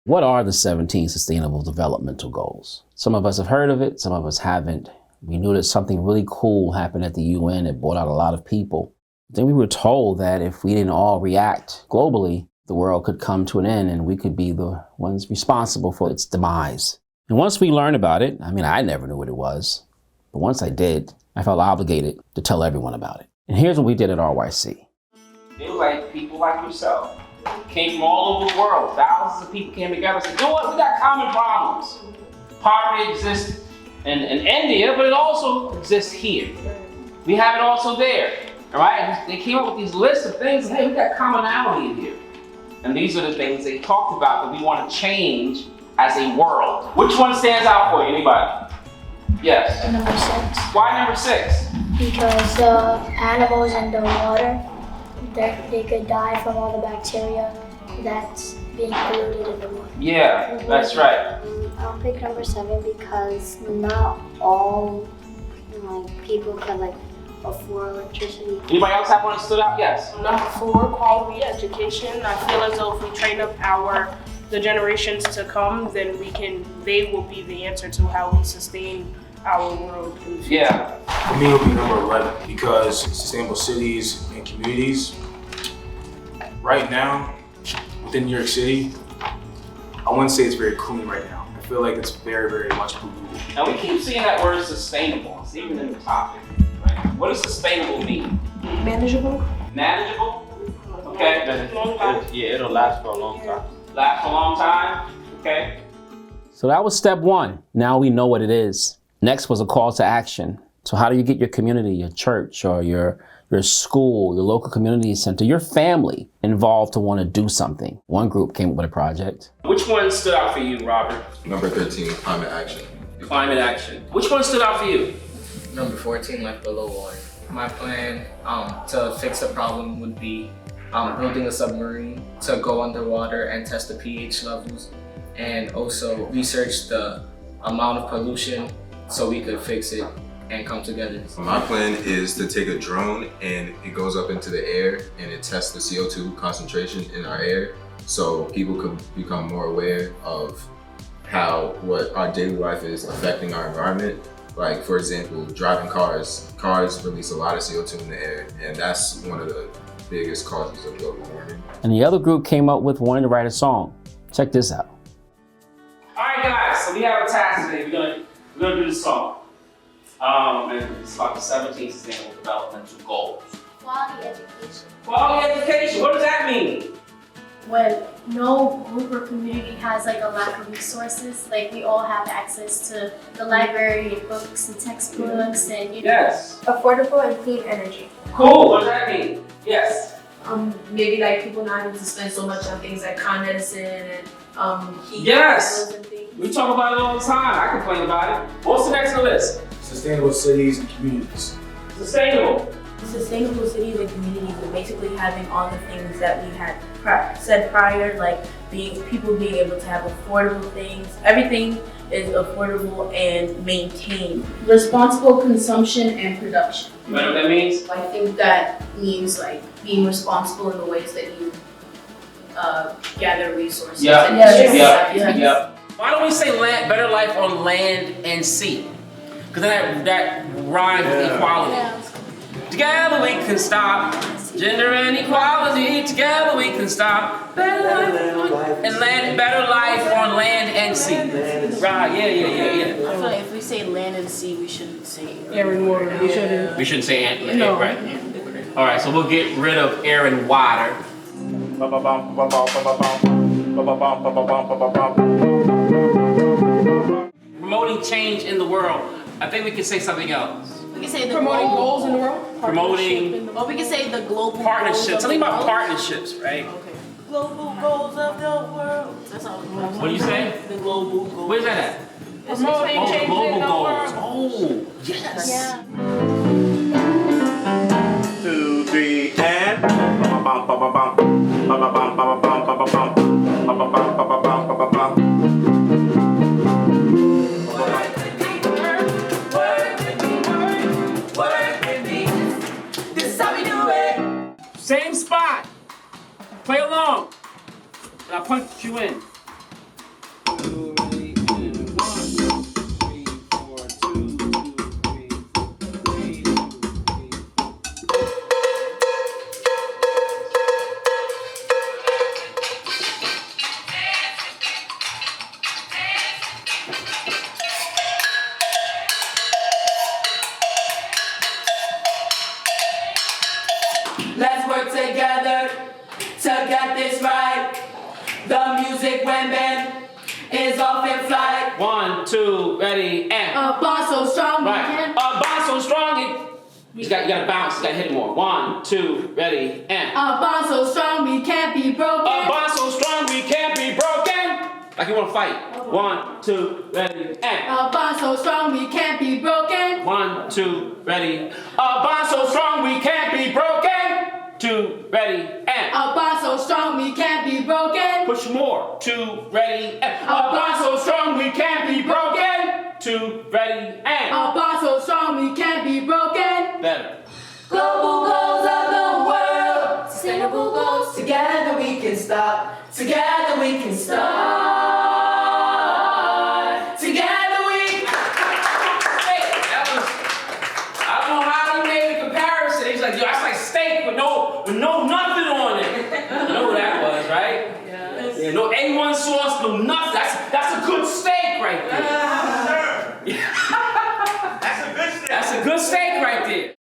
What are the 17 Sustainable Developmental Goals? Some of us have heard of it, some of us haven't. We knew that something really cool happened at the UN. It brought out a lot of people. Then we were told that if we didn't all react globally, the world could come to an end and we could be the ones responsible for its demise. And once we learned about it, I never knew what it was, but once I did, I felt obligated to tell everyone about it. And here's what we did at RYC. It was like people like yourself came from all over the world. Thousands of people came together and said, you know what, we got common problems. Poverty exists in India, but it also exists here. We have it also there, all right? They came up with these lists of things, and hey, we got commonality in here. And these are the things they talked about that we want to change as a world. Which one stands out for you, anybody? Yes? Number 6. Why number 6? Because the animals in the water, they could die from all the bacteria that's being polluted in the water. Yeah, that's right. I'll pick number 7 because not all people can afford electricity. Anybody else have one that stood out? Yes. Number 4, quality education. I feel as though if we train up the generations to come, then they will be the answer to how we sustain our world in the future. Yeah. For me, it'll be number 11 because sustainable cities and communities. Right now, within New York City, I wouldn't say it's very clean right now. I feel like it's very, very much polluted. Now we keep seeing that word sustainable. It's even in the topic, right? What does sustainable mean? Manageable. Manageable? Okay. Yeah, it'll last for a long time. Last for a long time? Okay. So that was step 1. Now we know what it is. Next was a call to action. So how do you get your community, your church, or your school, your local community center, your family involved to want to do something? One group came up with a project. Which one stood out for you, Robert? Number 13, climate action. Climate action. Which one stood out for you? Number 14, life below water. My plan to fix the problem would be building a submarine to go underwater and test the pH levels, and also research the amount of pollution so we could fix it and come together. My plan is to take a drone and it goes up into the air and it tests the CO2 concentration in our air so people could become more aware of what our daily life is affecting our environment. Like, for example, driving cars. Cars release a lot of CO2 in the air, and that's one of the biggest causes of global warming. And the other group came up with wanting to write a song. Check this out. All right, guys, so we have a task today. We're gonna do this song. And it's about the 17 Sustainable Developmental Goals. Quality education. Quality education, what does that mean? When no group or community has a lack of resources, we all have access to the library and books and textbooks and Yes. Affordable and clean energy. Cool, what does that mean? Yes. Maybe people not having to spend so much on things like con medicine and heat Yes. bills and things. We talk about it all the time. I complain about it. What's the next on the list? Sustainable cities and communities. Sustainable. Sustainable cities and communities are basically having all the things that we had said prior, like people being able to have affordable things. Everything is affordable and maintained. Responsible consumption and production. You know what that means? I think that means being responsible in the ways that you gather resources. Yeah. And Yeah. Why don't we say better life on land and sea? Because that rhymes with equality. Yeah. Together we can stop gender inequality. Together we can stop better life on land and sea. Right? Yeah. I feel like if we say land and sea, we shouldn't say air and water. We shouldn't say land. No. Right. All right. So we'll get rid of air and water. Promoting change in the world. I think we can say something else. We can say the Promoting goals in the world. Promoting Or we can say the global partnerships. Something about partnerships, right? Okay. Global goals of the world. That's all. What do you say? The global goals. Where's that at? Promoting change in global the goals. world. Oh, yes. Yeah. 2, 3, and. Same spot. Play along. And I'll punch you in. work together to get this right. The music when band is off in flight. 1, 2, ready, and. A bond so strong we Right. can. A bond so strong. You gotta bounce, you gotta hit it more. 1, 2, ready, and. A bond so strong we can't be broken. A bond so strong we can't be broken. Like you wanna fight. 1, 2, ready, and. A bond so strong we can't be broken. 1, 2, ready. A bond so strong we can't be broken. 2, ready, and. A bond so strong we can't be broken. Push more. 2, ready, and. A bond so strong we can't be broken. 2, ready, and. A bond so strong we can't be broken. Better. Global goals of the world, sustainable goals. Together we can stop. Together we can start. Together we. Hey, that was. I don't know how he made a comparison. He's like, yo, that's like steak with no nothing on it. You know what that was, right? Yes. Yeah, no A1 sauce, no nothing. That's a good steak right there. That's a good steak right there.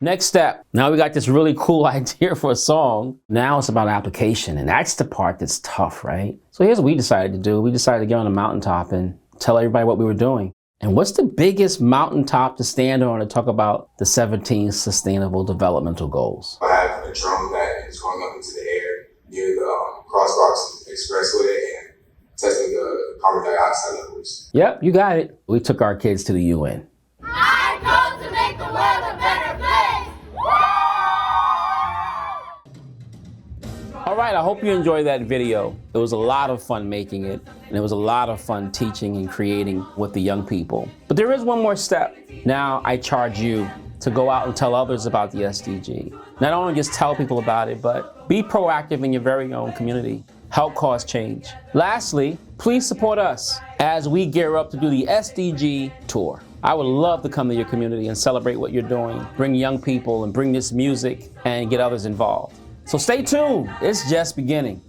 Next step. Now we got this really cool idea for a song. Now it's about application, and that's the part that's tough, right? So here's what we decided to do. We decided to get on a mountaintop and tell everybody what we were doing. And what's the biggest mountaintop to stand on to talk about the 17 Sustainable Developmental Goals? I have a drone that is going up into the air near the Crosswalks Expressway and testing the carbon dioxide levels. Yep, you got it. We took our kids to the UN. I come to make the world a better place. All right, I hope you enjoyed that video. It was a lot of fun making it, and it was a lot of fun teaching and creating with the young people. But there is one more step. Now I charge you to go out and tell others about the SDG. Not only just tell people about it, but be proactive in your very own community. Help cause change. Lastly, please support us as we gear up to do the SDG tour. I would love to come to your community and celebrate what you're doing, bring young people and bring this music and get others involved. So stay tuned, it's just beginning.